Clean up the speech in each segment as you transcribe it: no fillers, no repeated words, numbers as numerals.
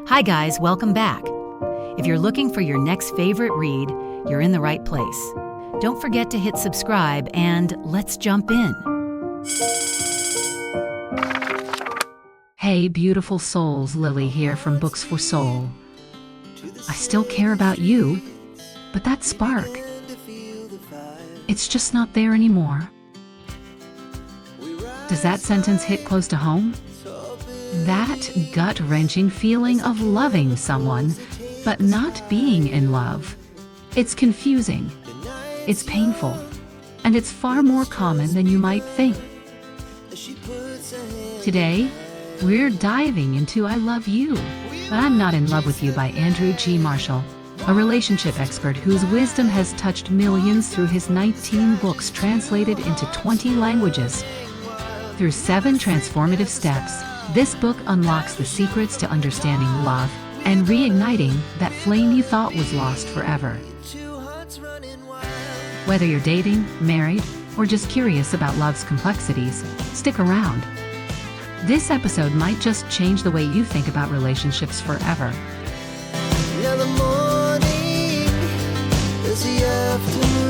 Hi guys, welcome back. If you're looking for your next favorite read, you're in the right place. Don't forget to hit subscribe and let's jump in. Hey beautiful souls, Lily here from Books for Soul. I still care about you, but that spark, it's just not there anymore. Does that sentence hit close to home? That gut-wrenching feeling of loving someone, but not being in love. It's confusing, it's painful, and it's far more common than you might think. Today, we're diving into I Love You, But I'm Not in Love with You by Andrew G. Marshall, a relationship expert whose wisdom has touched millions through his 19 books translated into 20 languages. Through 7 transformative steps, this book unlocks the secrets to understanding love and reigniting that flame you thought was lost forever. Whether you're dating, married, or just curious about love's complexities, stick around. This episode might just change the way you think about relationships forever. Yeah, the morning is the afternoon.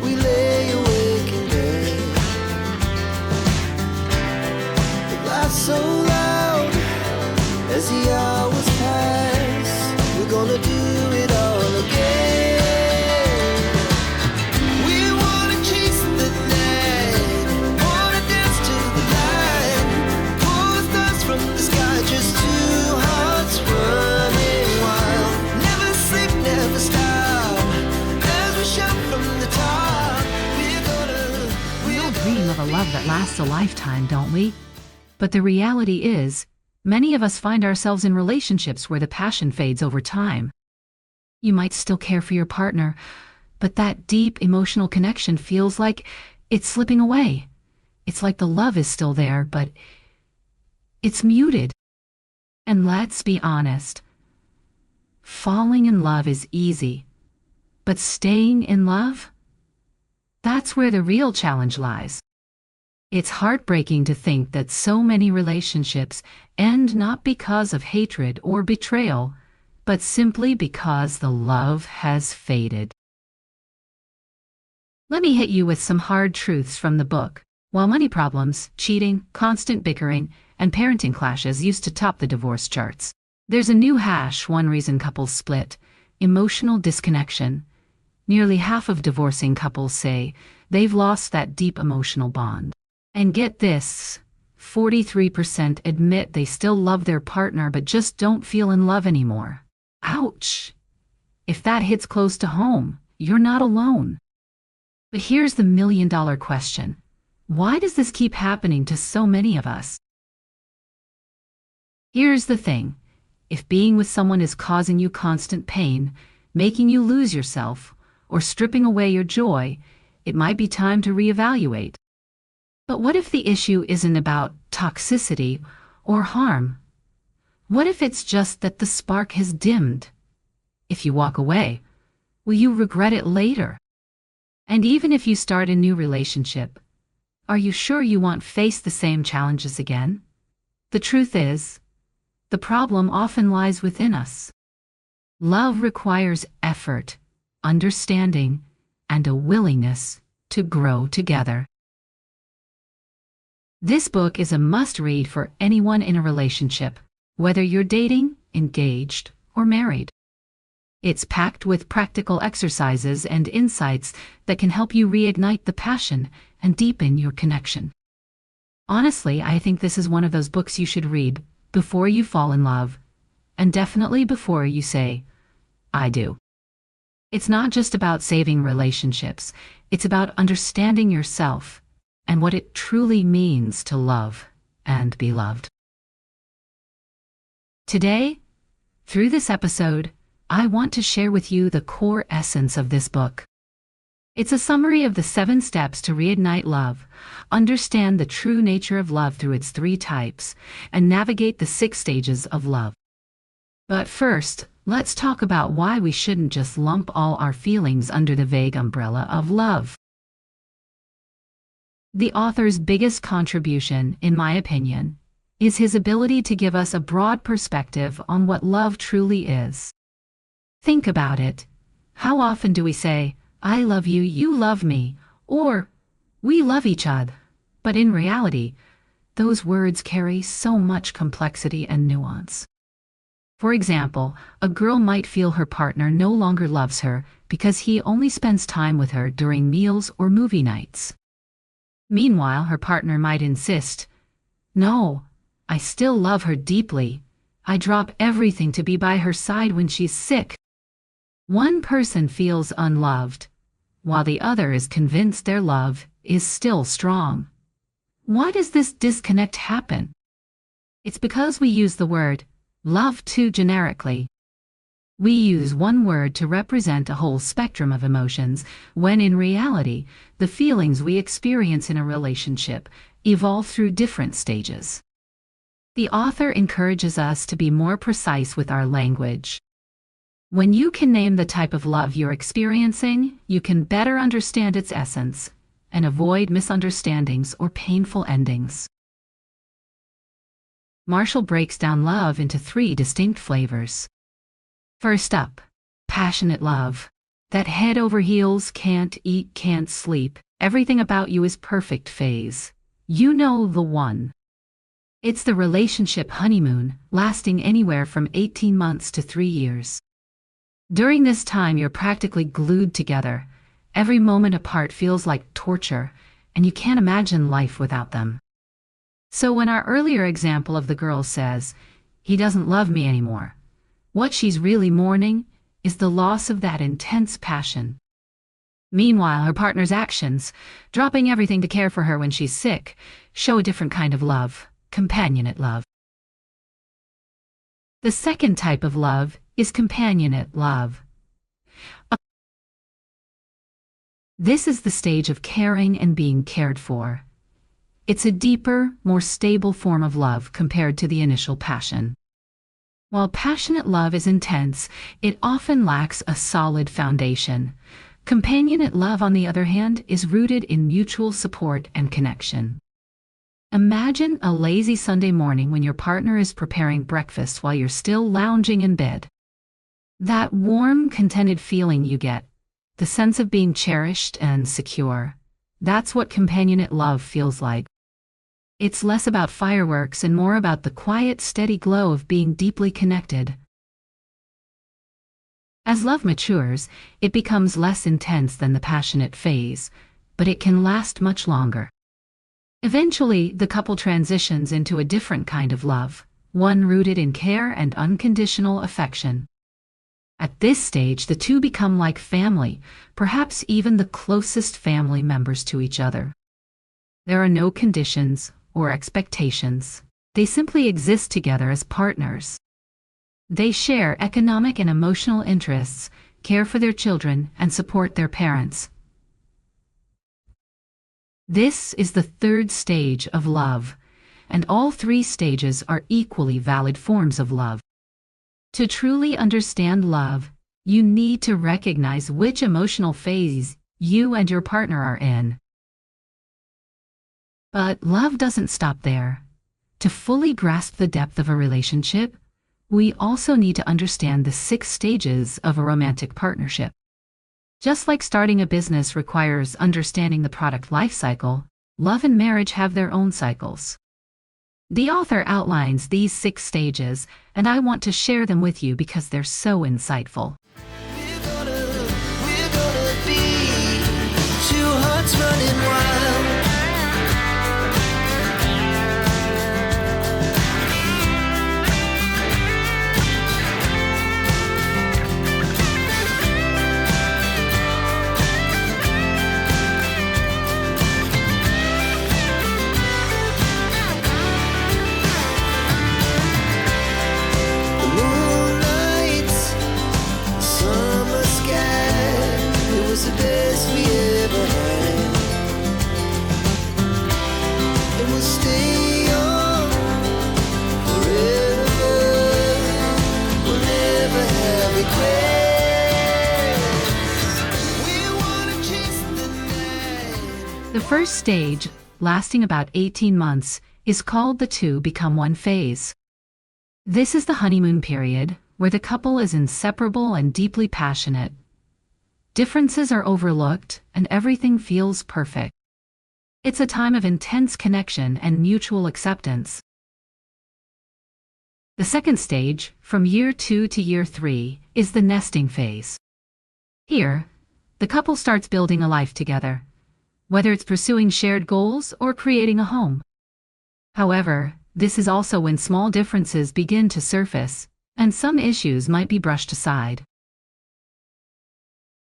We lay awake in bed. It laughs so loud as the hours pass. We're gonna do it all again. We wanna chase the night, wanna dance to the light. Pull stars from the sky, just two hearts running wild. Never sleep, never stop. As we shout from the top, We all dream of a love that lasts a lifetime, don't we? But the reality is, many of us find ourselves in relationships where the passion fades over time. You might still care for your partner, but that deep emotional connection feels like it's slipping away. It's like the love is still there, but it's muted. And let's be honest, falling in love is easy, but staying in love? That's where the real challenge lies. It's heartbreaking to think that so many relationships end not because of hatred or betrayal, but simply because the love has faded. Let me hit you with some hard truths from the book. While money problems, cheating, constant bickering, and parenting clashes used to top the divorce charts, there's a new one reason couples split: emotional disconnection. Nearly half of divorcing couples say they've lost that deep emotional bond. And get this, 43% admit they still love their partner but just don't feel in love anymore. Ouch! If that hits close to home, you're not alone. But here's the million-dollar question. Why does this keep happening to so many of us? Here's the thing. If being with someone is causing you constant pain, making you lose yourself, or stripping away your joy, it might be time to reevaluate. But what if the issue isn't about toxicity or harm? What if it's just that the spark has dimmed? If you walk away, will you regret it later? And even if you start a new relationship, are you sure you won't face the same challenges again? The truth is, the problem often lies within us. Love requires effort, understanding, and a willingness to grow together. This book is a must-read for anyone in a relationship, whether you're dating, engaged, or married. It's packed with practical exercises and insights that can help you reignite the passion and deepen your connection. Honestly, I think this is one of those books you should read before you fall in love, and definitely before you say, I do. It's not just about saving relationships, it's about understanding yourself and what it truly means to love and be loved. Today, through this episode, I want to share with you the core essence of this book. It's a summary of the 7 steps to reignite love, understand the true nature of love through its 3 types, and navigate the 6 stages of love. But first, let's talk about why we shouldn't just lump all our feelings under the vague umbrella of love. The author's biggest contribution, in my opinion, is his ability to give us a broad perspective on what love truly is. Think about it. How often do we say, "I love you, you love me," or "we love each other"? But in reality, those words carry so much complexity and nuance. For example, a girl might feel her partner no longer loves her because he only spends time with her during meals or movie nights. Meanwhile, her partner might insist, "No, I still love her deeply. I drop everything to be by her side when she's sick." One person feels unloved, while the other is convinced their love is still strong. Why does this disconnect happen? It's because we use the word love too generically. We use one word to represent a whole spectrum of emotions, when in reality, the feelings we experience in a relationship evolve through different stages. The author encourages us to be more precise with our language. When you can name the type of love you're experiencing, you can better understand its essence and avoid misunderstandings or painful endings. Marshall breaks down love into 3 distinct flavors. First up, passionate love. That head over heels, can't eat, can't sleep, everything about you is perfect phase. You know the one. It's the relationship honeymoon, lasting anywhere from 18 months to 3 years. During this time, you're practically glued together. Every moment apart feels like torture, and you can't imagine life without them. So when our earlier example of the girl says, "He doesn't love me anymore," what she's really mourning is the loss of that intense passion. Meanwhile, her partner's actions, dropping everything to care for her when she's sick, show a different kind of love, companionate love. The second type of love is companionate love. This is the stage of caring and being cared for. It's a deeper, more stable form of love compared to the initial passion. While passionate love is intense, it often lacks a solid foundation. Companionate love, on the other hand, is rooted in mutual support and connection. Imagine a lazy Sunday morning when your partner is preparing breakfast while you're still lounging in bed. That warm, contented feeling you get, the sense of being cherished and secure, that's what companionate love feels like. It's less about fireworks and more about the quiet, steady glow of being deeply connected. As love matures, it becomes less intense than the passionate phase, but it can last much longer. Eventually, the couple transitions into a different kind of love, one rooted in care and unconditional affection. At this stage, the two become like family, perhaps even the closest family members to each other. There are no conditions or expectations. They simply exist together as partners. They share economic and emotional interests, care for their children, and support their parents. This is the third stage of love, and all 3 stages are equally valid forms of love. To truly understand love, you need to recognize which emotional phase you and your partner are in. But love doesn't stop there. To fully grasp the depth of a relationship, we also need to understand the 6 stages of a romantic partnership. Just like starting a business requires understanding the product life cycle, love and marriage have their own cycles. The author outlines these 6 stages, and I want to share them with you because they're so insightful. We're gonna be 2 hearts running wild. Moonlight, summer sky, it was the best we ever had. And we'll stay young forever. We'll never have regrets. We wanna chase the night. The first stage, lasting about 18 months, is called the two become one phase. This is the honeymoon period, where the couple is inseparable and deeply passionate. Differences are overlooked, and everything feels perfect. It's a time of intense connection and mutual acceptance. The second stage, from year 2 to year 3, is the nesting phase. Here, the couple starts building a life together, whether it's pursuing shared goals or creating a home. However, this is also when small differences begin to surface, and some issues might be brushed aside.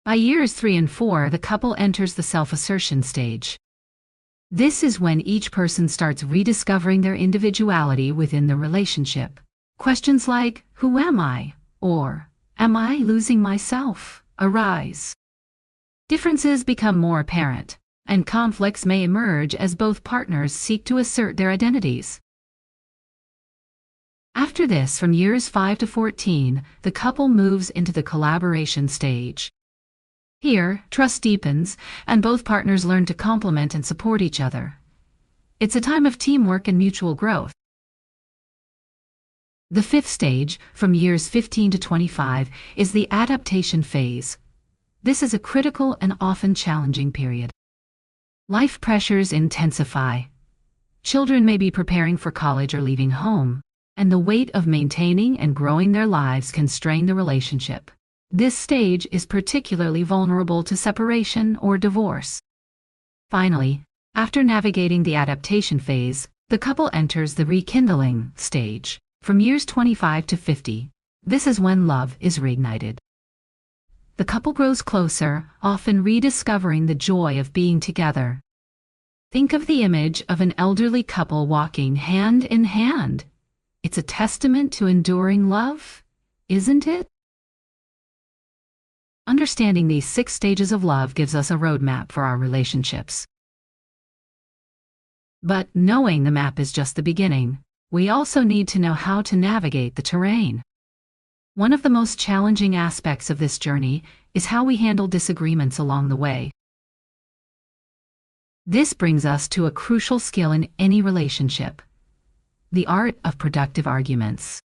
By years 3 and 4, the couple enters the self-assertion stage. This is when each person starts rediscovering their individuality within the relationship. Questions like, "Who am I?" or "Am I losing myself?" arise. Differences become more apparent, and conflicts may emerge as both partners seek to assert their identities. After this, from years 5 to 14, the couple moves into the collaboration stage. Here, trust deepens, and both partners learn to complement and support each other. It's a time of teamwork and mutual growth. The fifth stage, from years 15 to 25, is the adaptation phase. This is a critical and often challenging period. Life pressures intensify. Children may be preparing for college or leaving home, and the weight of maintaining and growing their lives can strain the relationship. This stage is particularly vulnerable to separation or divorce. Finally, after navigating the adaptation phase, the couple enters the rekindling stage. From years 25 to 50, this is when love is reignited. The couple grows closer, often rediscovering the joy of being together. Think of the image of an elderly couple walking hand in hand. It's a testament to enduring love, isn't it? Understanding these 6 stages of love gives us a roadmap for our relationships. But knowing the map is just the beginning. We also need to know how to navigate the terrain. One of the most challenging aspects of this journey is how we handle disagreements along the way. This brings us to a crucial skill in any relationship: the art of productive arguments.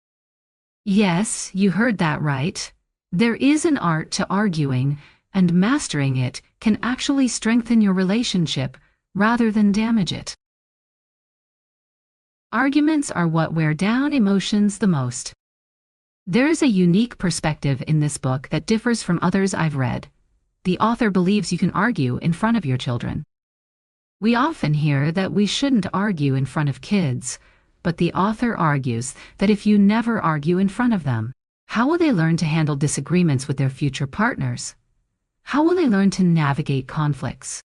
Yes, you heard that right. There is an art to arguing, and mastering it can actually strengthen your relationship rather than damage it. Arguments are what wear down emotions the most. There is a unique perspective in this book that differs from others I've read. The author believes you can argue in front of your children. We often hear that we shouldn't argue in front of kids, but the author argues that if you never argue in front of them, how will they learn to handle disagreements with their future partners? How will they learn to navigate conflicts?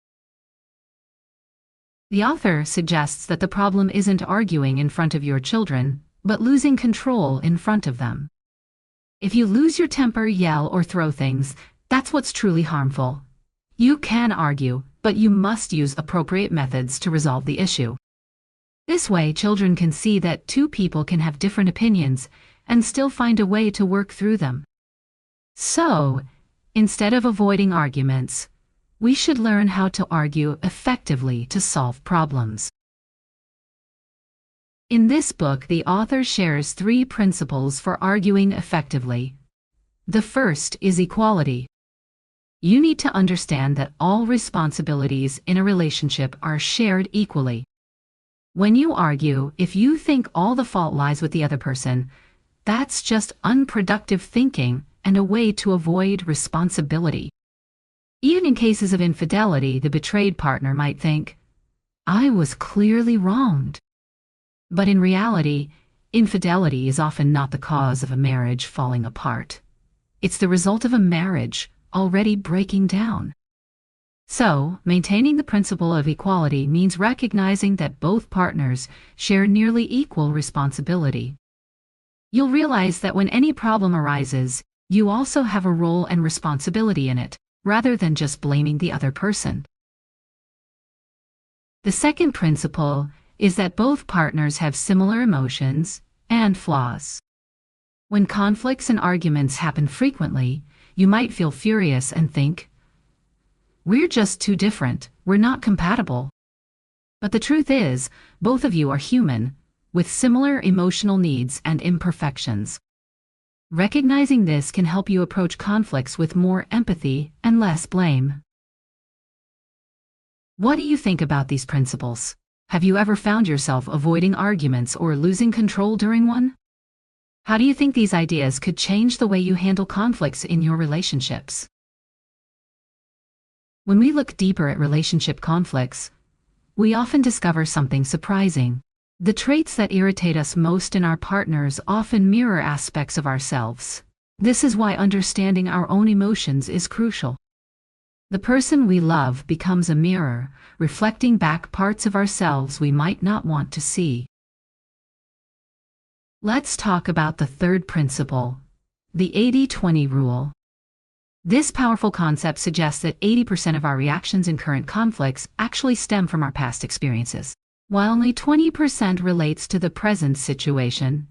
The author suggests that the problem isn't arguing in front of your children, but losing control in front of them. If you lose your temper, yell, or throw things, that's what's truly harmful. You can argue, but you must use appropriate methods to resolve the issue. This way, children can see that two people can have different opinions and still find a way to work through them. So, instead of avoiding arguments, we should learn how to argue effectively to solve problems. In this book, the author shares 3 principles for arguing effectively. The first is equality. You need to understand that all responsibilities in a relationship are shared equally. When you argue, if you think all the fault lies with the other person, that's just unproductive thinking and a way to avoid responsibility. Even in cases of infidelity, the betrayed partner might think, "I was clearly wronged." But in reality, infidelity is often not the cause of a marriage falling apart. It's the result of a marriage already breaking down. So, maintaining the principle of equality means recognizing that both partners share nearly equal responsibility. You'll realize that when any problem arises, you also have a role and responsibility in it, rather than just blaming the other person. The second principle is that both partners have similar emotions and flaws. When conflicts and arguments happen frequently, you might feel furious and think, "We're just too different, we're not compatible." But the truth is, both of you are human, with similar emotional needs and imperfections. Recognizing this can help you approach conflicts with more empathy and less blame. What do you think about these principles? Have you ever found yourself avoiding arguments or losing control during one? How do you think these ideas could change the way you handle conflicts in your relationships? When we look deeper at relationship conflicts, we often discover something surprising. The traits that irritate us most in our partners often mirror aspects of ourselves. This is why understanding our own emotions is crucial. The person we love becomes a mirror, reflecting back parts of ourselves we might not want to see. Let's talk about the third principle, the 80-20 rule. This powerful concept suggests that 80% of our reactions in current conflicts actually stem from our past experiences, while only 20% relates to the present situation.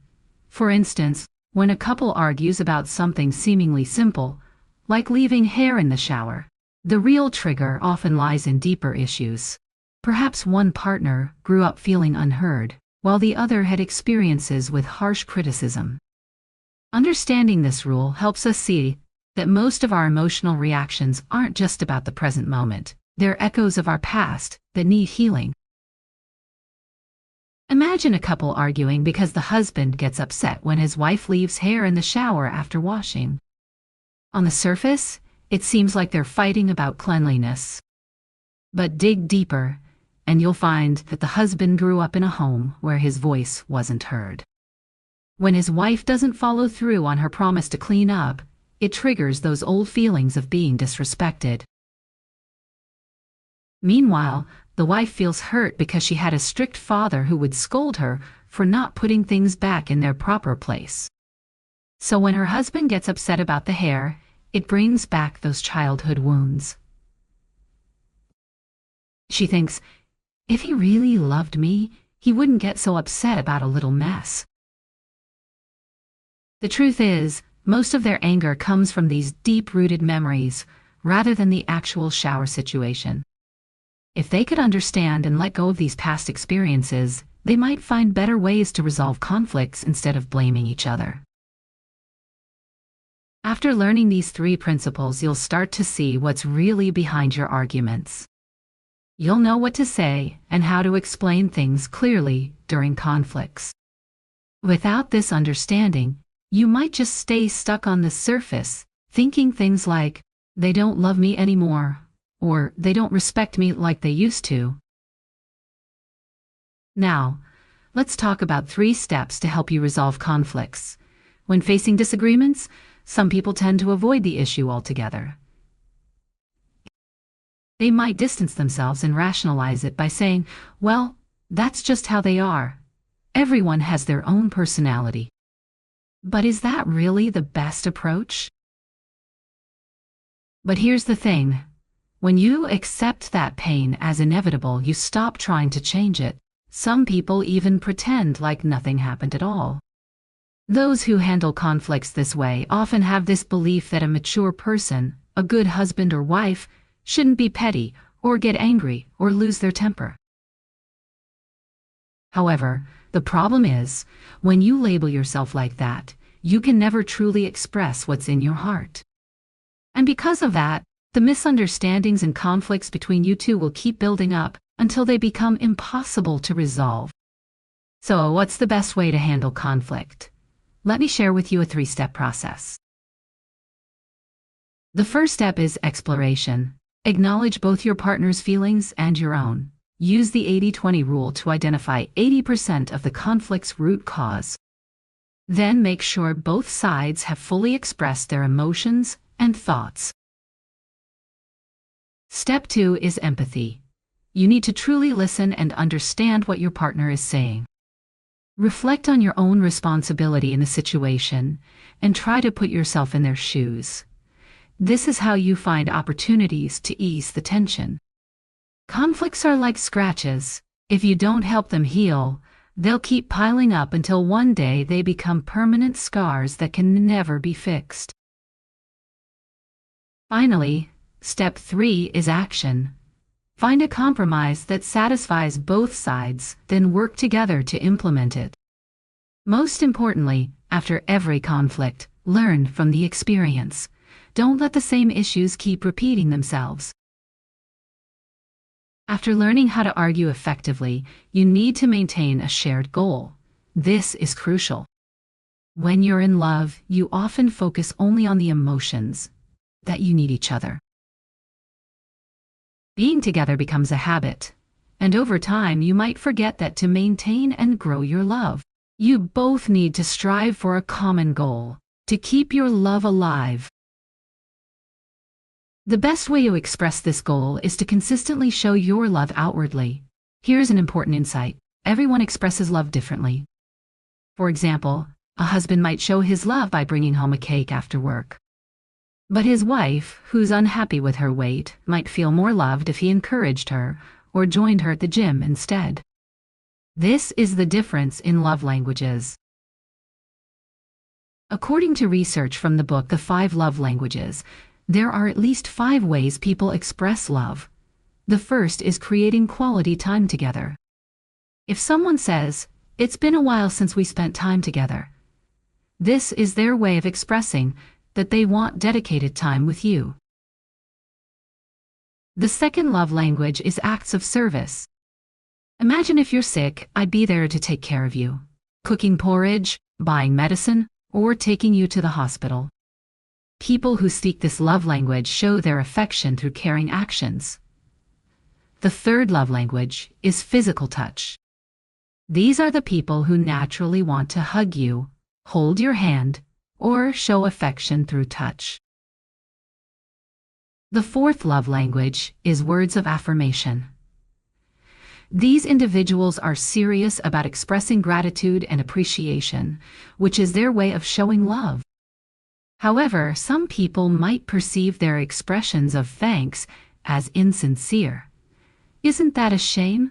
For instance, when a couple argues about something seemingly simple, like leaving hair in the shower, the real trigger often lies in deeper issues. Perhaps one partner grew up feeling unheard, while the other had experiences with harsh criticism. Understanding this rule helps us see that most of our emotional reactions aren't just about the present moment. They're echoes of our past that need healing. Imagine a couple arguing because the husband gets upset when his wife leaves hair in the shower after washing. On the surface, it seems like they're fighting about cleanliness. But dig deeper, and you'll find that the husband grew up in a home where his voice wasn't heard. When his wife doesn't follow through on her promise to clean up, it triggers those old feelings of being disrespected. Meanwhile, the wife feels hurt because she had a strict father who would scold her for not putting things back in their proper place. So when her husband gets upset about the hair, it brings back those childhood wounds. She thinks, if he really loved me, he wouldn't get so upset about a little mess. The truth is, most of their anger comes from these deep-rooted memories, rather than the actual shower situation. If they could understand and let go of these past experiences, they might find better ways to resolve conflicts instead of blaming each other. After learning these three principles, you'll start to see what's really behind your arguments. You'll know what to say and how to explain things clearly during conflicts. Without this understanding, you might just stay stuck on the surface, thinking things like, they don't love me anymore, or they don't respect me like they used to. Now, let's talk about 3 steps to help you resolve conflicts. When facing disagreements, some people tend to avoid the issue altogether. They might distance themselves and rationalize it by saying, well, that's just how they are. Everyone has their own personality. But is that really the best approach? But here's the thing. When you accept that pain as inevitable, you stop trying to change it. Some people even pretend like nothing happened at all. Those who handle conflicts this way often have this belief that a mature person, a good husband or wife, shouldn't be petty or get angry or lose their temper. However, the problem is, when you label yourself like that, you can never truly express what's in your heart. And because of that, the misunderstandings and conflicts between you two will keep building up until they become impossible to resolve. So, what's the best way to handle conflict? Let me share with you a 3-step process. The first step is exploration. Acknowledge both your partner's feelings and your own. Use the 80-20 rule to identify 80% of the conflict's root cause. Then make sure both sides have fully expressed their emotions and thoughts. Step 2 is empathy. You need to truly listen and understand what your partner is saying. Reflect on your own responsibility in the situation and try to put yourself in their shoes. This is how you find opportunities to ease the tension. Conflicts are like scratches. If you don't help them heal, they'll keep piling up until one day they become permanent scars that can never be fixed. Finally, step 3 is action. Find a compromise that satisfies both sides, then work together to implement it. Most importantly, after every conflict, learn from the experience. Don't let the same issues keep repeating themselves. After learning how to argue effectively, you need to maintain a shared goal. This is crucial. When you're in love, you often focus only on the emotions that you need each other. Being together becomes a habit, and over time you might forget that to maintain and grow your love, you both need to strive for a common goal, to keep your love alive. The best way to express this goal is to consistently show your love outwardly. Here's an important insight. Everyone expresses love differently. For example, a husband might show his love by bringing home a cake after work. But his wife, who's unhappy with her weight, might feel more loved if he encouraged her or joined her at the gym instead. This is the difference in love languages. According to research from the book The 5 Love Languages, there are at least 5 ways people express love. The first is creating quality time together. If someone says, "It's been a while since we spent time together," this is their way of expressing that they want dedicated time with you. The second love language is acts of service. Imagine if you're sick, I'd be there to take care of you. Cooking porridge, buying medicine, or taking you to the hospital. People who speak this love language show their affection through caring actions. The third love language is physical touch. These are the people who naturally want to hug you, hold your hand, or show affection through touch. The fourth love language is words of affirmation. These individuals are serious about expressing gratitude and appreciation, which is their way of showing love. However, some people might perceive their expressions of thanks as insincere. Isn't that a shame?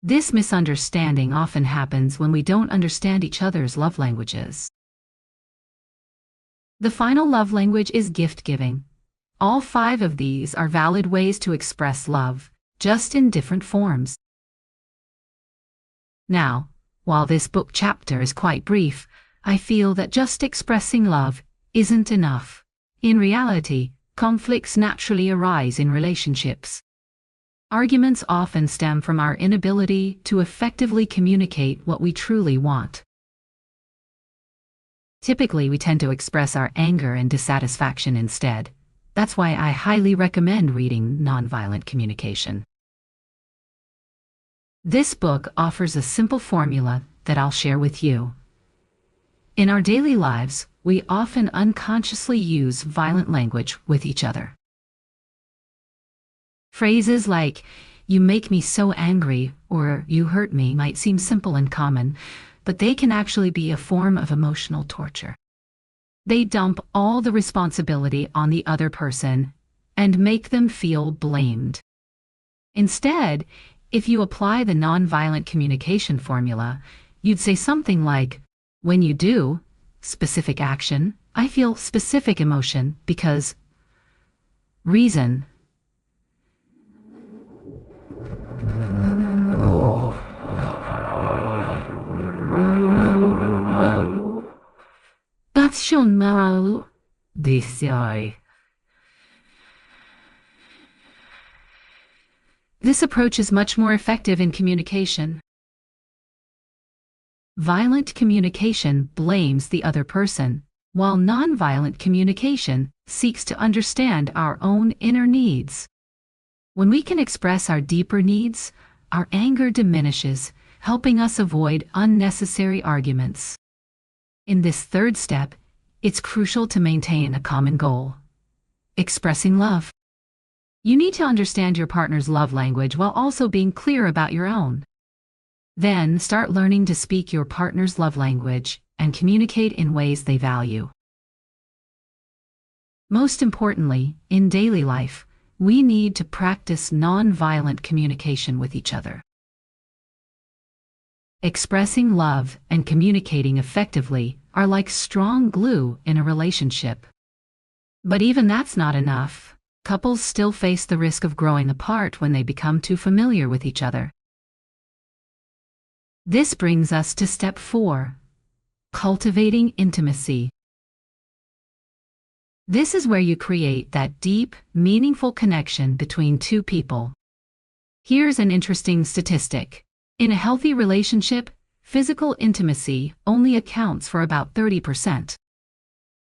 This misunderstanding often happens when we don't understand each other's love languages. The final love language is gift-giving. All 5 of these are valid ways to express love, just in different forms. Now, while this book chapter is quite brief, I feel that just expressing love isn't enough. In reality, conflicts naturally arise in relationships. Arguments often stem from our inability to effectively communicate what we truly want. Typically, we tend to express our anger and dissatisfaction instead. That's why I highly recommend reading Nonviolent Communication. This book offers a simple formula that I'll share with you. In our daily lives, we often unconsciously use violent language with each other. Phrases like, "You make me so angry," or "You hurt me" might seem simple and common, but they can actually be a form of emotional torture. They dump all the responsibility on the other person and make them feel blamed. Instead, if you apply the nonviolent communication formula, you'd say something like, "When you do specific action, I feel specific emotion because reason." This approach is much more effective in communication. Violent communication blames the other person, while nonviolent communication seeks to understand our own inner needs. When we can express our deeper needs, our anger diminishes, helping us avoid unnecessary arguments. In this third step, it's crucial to maintain a common goal: expressing love. You need to understand your partner's love language while also being clear about your own. Then start learning to speak your partner's love language and communicate in ways they value. Most importantly, in daily life, we need to practice non-violent communication with each other. Expressing love and communicating effectively are like strong glue in a relationship. But even that's not enough. couples still face the risk of growing apart when they become too familiar with each other. This brings us to step 4, cultivating intimacy. This is where you create that deep, meaningful connection between two people. Here's an interesting statistic. In a healthy relationship, physical intimacy only accounts for about 30%.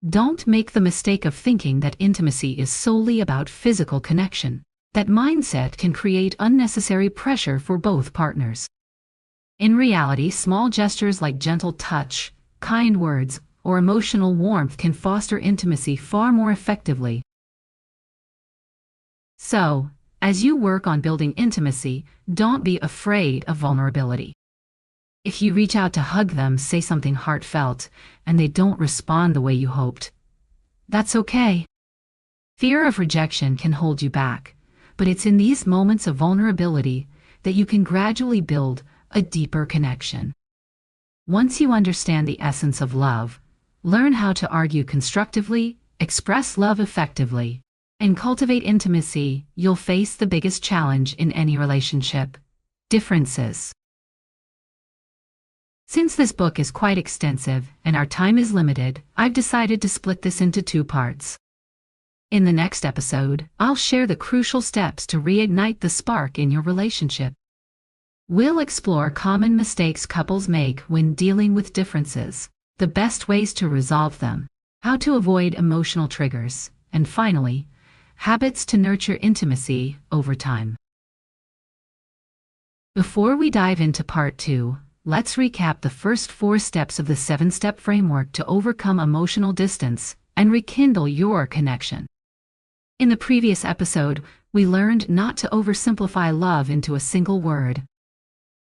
Don't make the mistake of thinking that intimacy is solely about physical connection. That mindset can create unnecessary pressure for both partners. In reality, small gestures like gentle touch, kind words, or emotional warmth can foster intimacy far more effectively. So, as you work on building intimacy, don't be afraid of vulnerability. If you reach out to hug them, say something heartfelt, and they don't respond the way you hoped, that's okay. Fear of rejection can hold you back, but it's in these moments of vulnerability that you can gradually build a deeper connection. Once you understand the essence of love, learn how to argue constructively, express love effectively, and cultivate intimacy, you'll face the biggest challenge in any relationship: differences. Since this book is quite extensive and our time is limited, I've decided to split this into 2 parts. In the next episode, I'll share the crucial steps to reignite the spark in your relationship. We'll explore common mistakes couples make when dealing with differences, the best ways to resolve them, how to avoid emotional triggers, and finally, habits to nurture intimacy over time. Before we dive into part 2, let's recap the first 4 steps of the 7-step framework to overcome emotional distance and rekindle your connection. In the previous episode, we learned not to oversimplify love into a single word.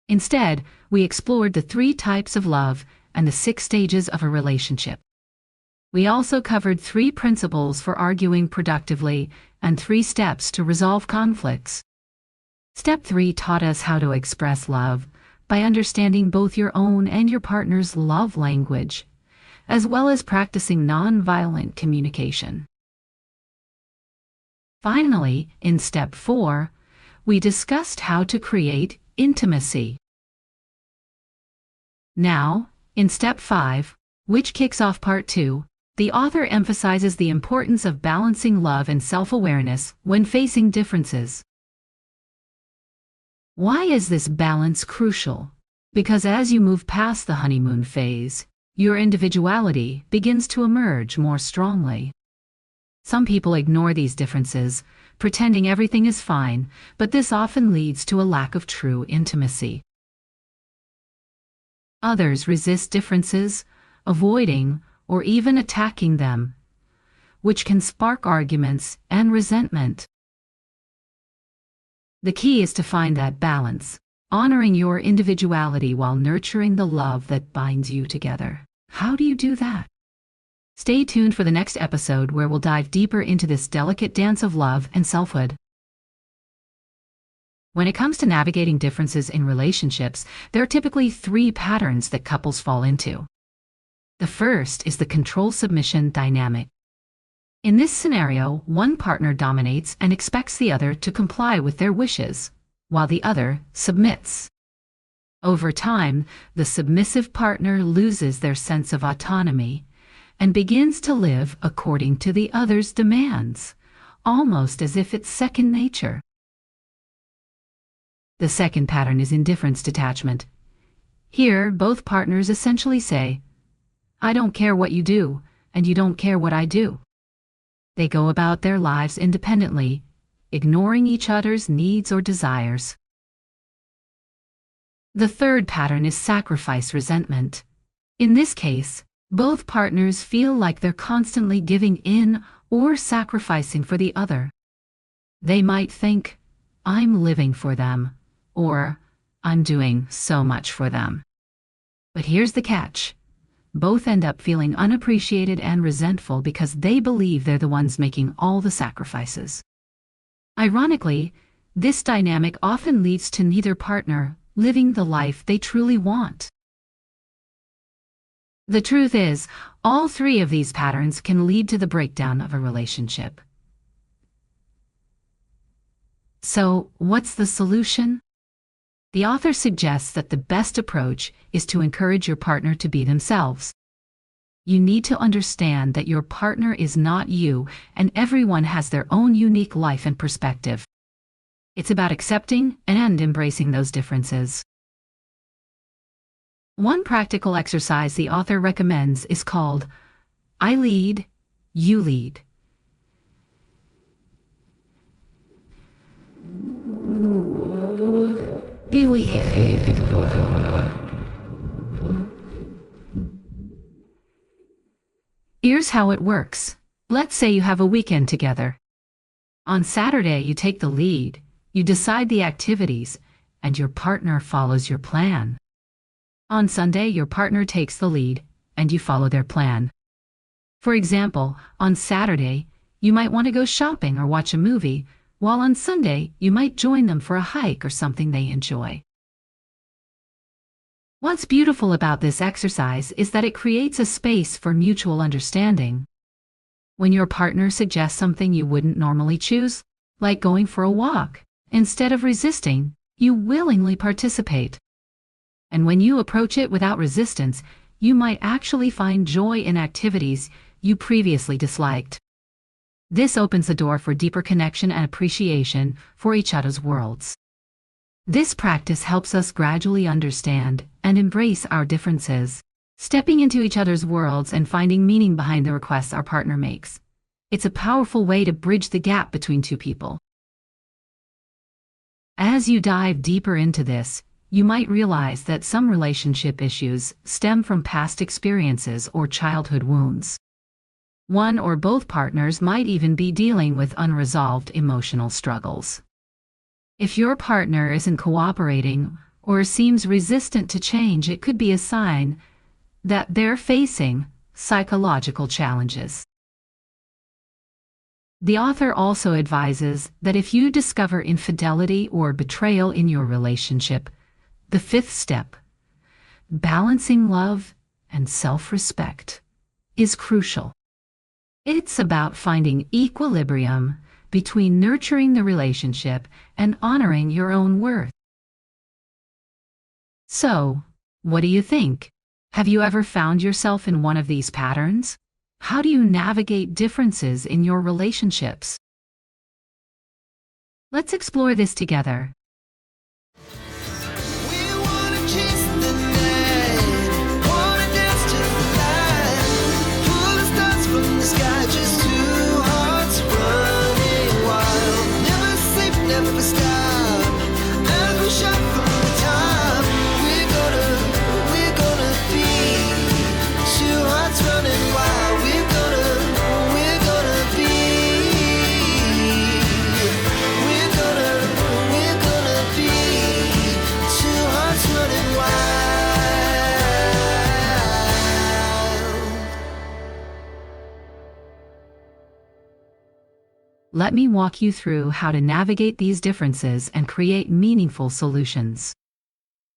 Instead, we explored the 3 types of love and the 6 stages of a relationship. We also covered 3 principles for arguing productively and 3 steps to resolve conflicts. Step 3 taught us how to express love by understanding both your own and your partner's love language, as well as practicing nonviolent communication. Finally, in step 4, we discussed how to create intimacy. Now, in step 5, which kicks off part 2, the author emphasizes the importance of balancing love and self-awareness when facing differences. Why is this balance crucial? Because as you move past the honeymoon phase, your individuality begins to emerge more strongly. Some people ignore these differences, pretending everything is fine, but this often leads to a lack of true intimacy. Others resist differences, avoiding or even attacking them, which can spark arguments and resentment. The key is to find that balance, honoring your individuality while nurturing the love that binds you together. How do you do that? Stay tuned for the next episode where we'll dive deeper into this delicate dance of love and selfhood. When it comes to navigating differences in relationships, there are typically 3 patterns that couples fall into. The first is the control-submission dynamic. In this scenario, one partner dominates and expects the other to comply with their wishes, while the other submits. Over time, the submissive partner loses their sense of autonomy and begins to live according to the other's demands, almost as if it's second nature. The second pattern is indifference detachment. Here, both partners essentially say, "I don't care what you do, and you don't care what I do." They go about their lives independently, ignoring each other's needs or desires. The third pattern is sacrifice resentment. In this case, both partners feel like they're constantly giving in or sacrificing for the other. They might think, "I'm living for them," or "I'm doing so much for them." But here's the catch. Both end up feeling unappreciated and resentful because they believe they're the ones making all the sacrifices. Ironically, this dynamic often leads to neither partner living the life they truly want. The truth is, all 3 of these patterns can lead to the breakdown of a relationship. So, what's the solution? The author suggests that the best approach is to encourage your partner to be themselves. You need to understand that your partner is not you, and everyone has their own unique life and perspective. It's about accepting and embracing those differences. One practical exercise the author recommends is called I Lead, You Lead. Here's how it works. Let's say you have a weekend together. On Saturday, you take the lead, you decide the activities, and your partner follows your plan. On Sunday, your partner takes the lead, and you follow their plan. For example, on Saturday, you might want to go shopping or watch a movie, while on Sunday, you might join them for a hike or something they enjoy. What's beautiful about this exercise is that it creates a space for mutual understanding. When your partner suggests something you wouldn't normally choose, like going for a walk, instead of resisting, you willingly participate. And when you approach it without resistance, you might actually find joy in activities you previously disliked. This opens the door for deeper connection and appreciation for each other's worlds. This practice helps us gradually understand and embrace our differences, stepping into each other's worlds and finding meaning behind the requests our partner makes. It's a powerful way to bridge the gap between two people. As you dive deeper into this, you might realize that some relationship issues stem from past experiences or childhood wounds. One or both partners might even be dealing with unresolved emotional struggles. If your partner isn't cooperating or seems resistant to change, it could be a sign that they're facing psychological challenges. The author also advises that if you discover infidelity or betrayal in your relationship, the fifth step, balancing love and self-respect, is crucial. It's about finding equilibrium between nurturing the relationship and honoring your own worth. So, what do you think? Have you ever found yourself in one of these patterns? How do you navigate differences in your relationships? Let's explore this together. We wanna chase the night, wanna dance to the light, pull the stars from the sky, just two hearts running wild. Never sleep, never stop, as we shot from the top. We're gonna be two hearts running wild. We're gonna be. We're gonna be two hearts running wild. Let me walk you through how to navigate these differences and create meaningful solutions.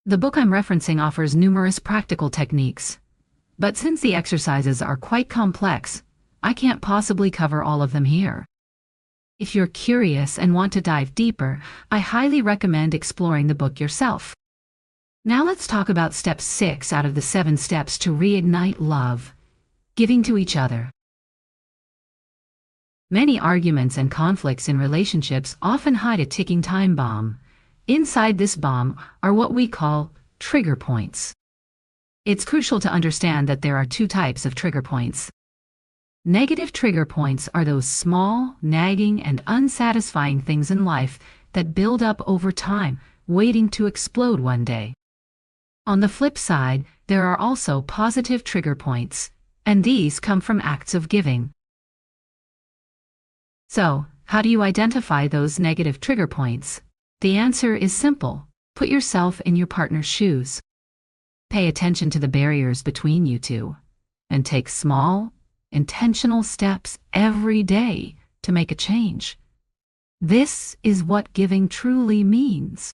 The book I'm referencing offers numerous practical techniques, but since the exercises are quite complex, I can't possibly cover all of them here. If you're curious and want to dive deeper, I highly recommend exploring the book yourself. Now let's talk about step 6 out of the 7 steps to reignite love: giving to each other. Many arguments and conflicts in relationships often hide a ticking time bomb. Inside this bomb are what we call trigger points. It's crucial to understand that there are 2 types of trigger points. Negative trigger points are those small, nagging, and unsatisfying things in life that build up over time, waiting to explode one day. On the flip side, there are also positive trigger points, and these come from acts of giving. So, how do you identify those negative trigger points? The answer is simple. Put yourself in your partner's shoes. Pay attention to the barriers between you two, and take small, intentional steps every day to make a change. This is what giving truly means.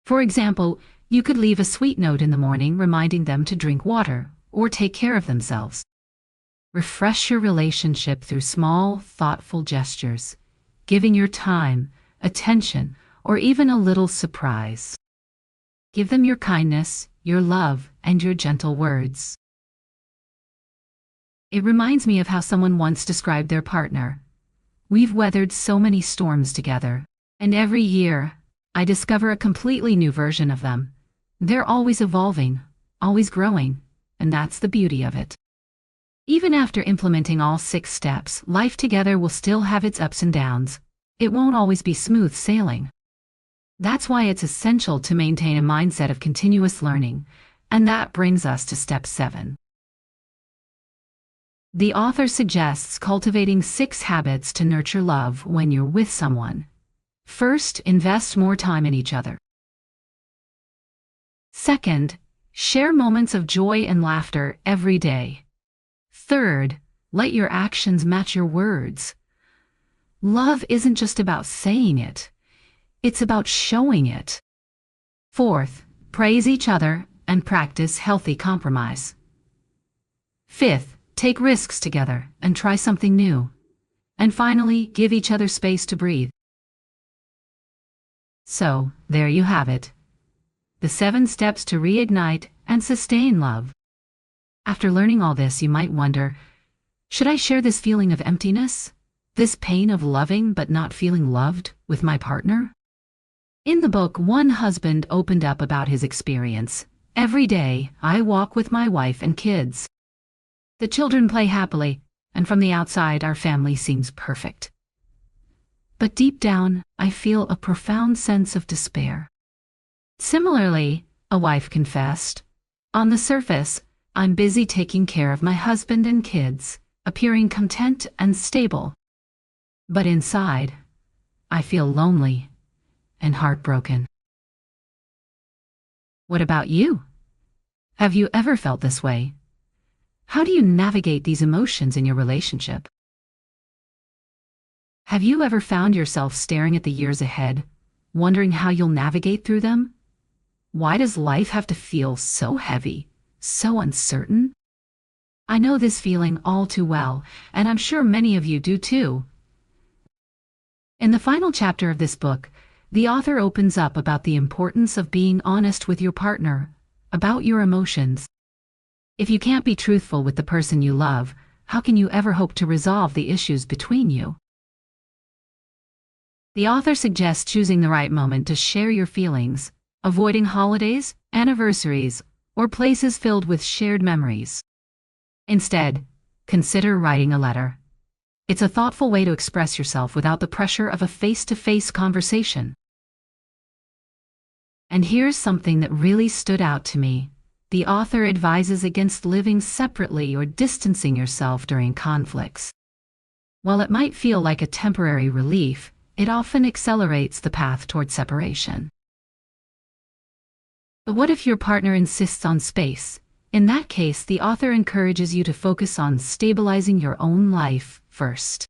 For example, you could leave a sweet note in the morning reminding them to drink water or take care of themselves. Refresh your relationship through small, thoughtful gestures, giving your time, attention, or even a little surprise. Give them your kindness, your love, and your gentle words. It reminds me of how someone once described their partner. We've weathered so many storms together, and every year, I discover a completely new version of them. They're always evolving, always growing, and that's the beauty of it. Even after implementing all 6 steps, life together will still have its ups and downs. It won't always be smooth sailing. That's why it's essential to maintain a mindset of continuous learning, and that brings us to step 7. The author suggests cultivating 6 habits to nurture love when you're with someone. First, invest more time in each other. Second, share moments of joy and laughter every day. Third, let your actions match your words. Love isn't just about saying it, it's about showing it. Fourth, praise each other and practice healthy compromise. Fifth, take risks together and try something new. And finally, give each other space to breathe. So, there you have it. The 7 steps to reignite and sustain love. After learning all this, you might wonder, should I share this feeling of emptiness, this pain of loving but not feeling loved, with my partner? In the book, one husband opened up about his experience. Every day, I walk with my wife and kids. The children play happily, and from the outside, our family seems perfect. But deep down, I feel a profound sense of despair. Similarly, a wife confessed, on the surface, I'm busy taking care of my husband and kids, appearing content and stable. But inside, I feel lonely and heartbroken. What about you? Have you ever felt this way? How do you navigate these emotions in your relationship? Have you ever found yourself staring at the years ahead, wondering how you'll navigate through them? Why does life have to feel so heavy, so uncertain? I know this feeling all too well, and I'm sure many of you do too. In the final chapter of this book, the author opens up about the importance of being honest with your partner, about your emotions. If you can't be truthful with the person you love, how can you ever hope to resolve the issues between you? The author suggests choosing the right moment to share your feelings, avoiding holidays, anniversaries, or places filled with shared memories. Instead, consider writing a letter. It's a thoughtful way to express yourself without the pressure of a face-to-face conversation. And here's something that really stood out to me. The author advises against living separately or distancing yourself during conflicts. While it might feel like a temporary relief, it often accelerates the path toward separation. But what if your partner insists on space? In that case, the author encourages you to focus on stabilizing your own life first.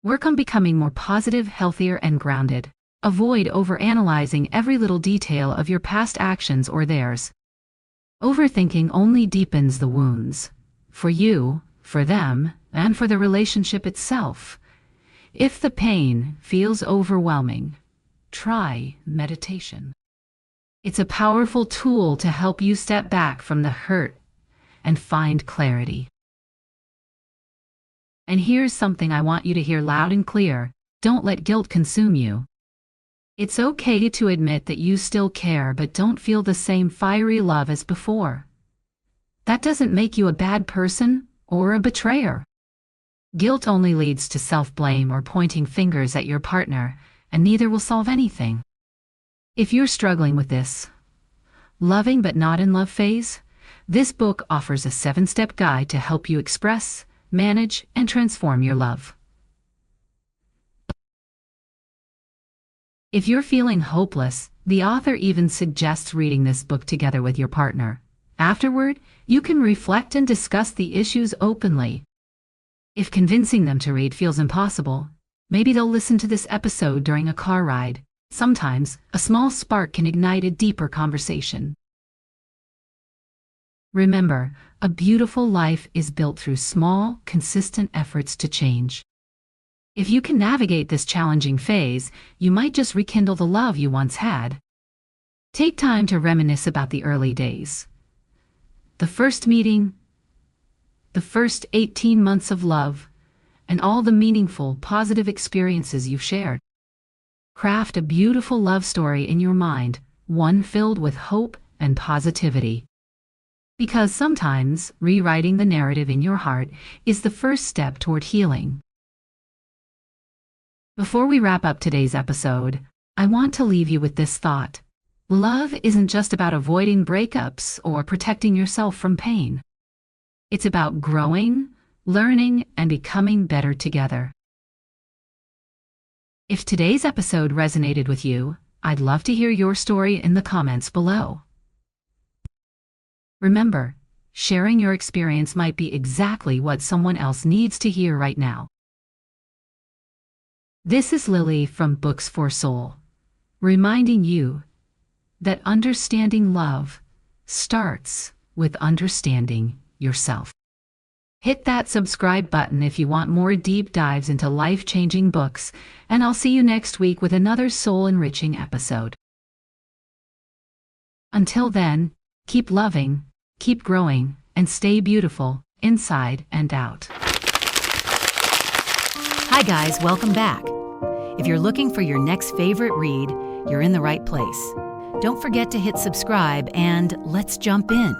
Work on becoming more positive, healthier, and grounded. Avoid overanalyzing every little detail of your past actions or theirs. Overthinking only deepens the wounds. For you, for them, and for the relationship itself. If the pain feels overwhelming, try meditation. It's a powerful tool to help you step back from the hurt and find clarity. And here's something I want you to hear loud and clear. Don't let guilt consume you. It's okay to admit that you still care but don't feel the same fiery love as before. That doesn't make you a bad person or a betrayer. Guilt only leads to self-blame or pointing fingers at your partner, and neither will solve anything. If you're struggling with this loving but not in love phase, this book offers a 7-step guide to help you express, manage, and transform your love. If you're feeling hopeless, the author even suggests reading this book together with your partner. Afterward, you can reflect and discuss the issues openly. If convincing them to read feels impossible, maybe they'll listen to this episode during a car ride. Sometimes, a small spark can ignite a deeper conversation. Remember, a beautiful life is built through small, consistent efforts to change. If you can navigate this challenging phase, you might just rekindle the love you once had. Take time to reminisce about the early days. The first meeting, the first 18 months of love, and all the meaningful, positive experiences you've shared. Craft a beautiful love story in your mind, one filled with hope and positivity. Because sometimes, rewriting the narrative in your heart is the first step toward healing. Before we wrap up today's episode, I want to leave you with this thought. Love isn't just about avoiding breakups or protecting yourself from pain. It's about growing, learning, and becoming better together. If today's episode resonated with you, I'd love to hear your story in the comments below. Remember, sharing your experience might be exactly what someone else needs to hear right now. This is Lily from Books for Soul, reminding you that understanding love starts with understanding yourself. Hit that subscribe button if you want more deep dives into life-changing books, and I'll see you next week with another soul-enriching episode. Until then, keep loving, keep growing, and stay beautiful, inside and out. Hi guys, welcome back. If you're looking for your next favorite read, you're in the right place. Don't forget to hit subscribe and let's jump in.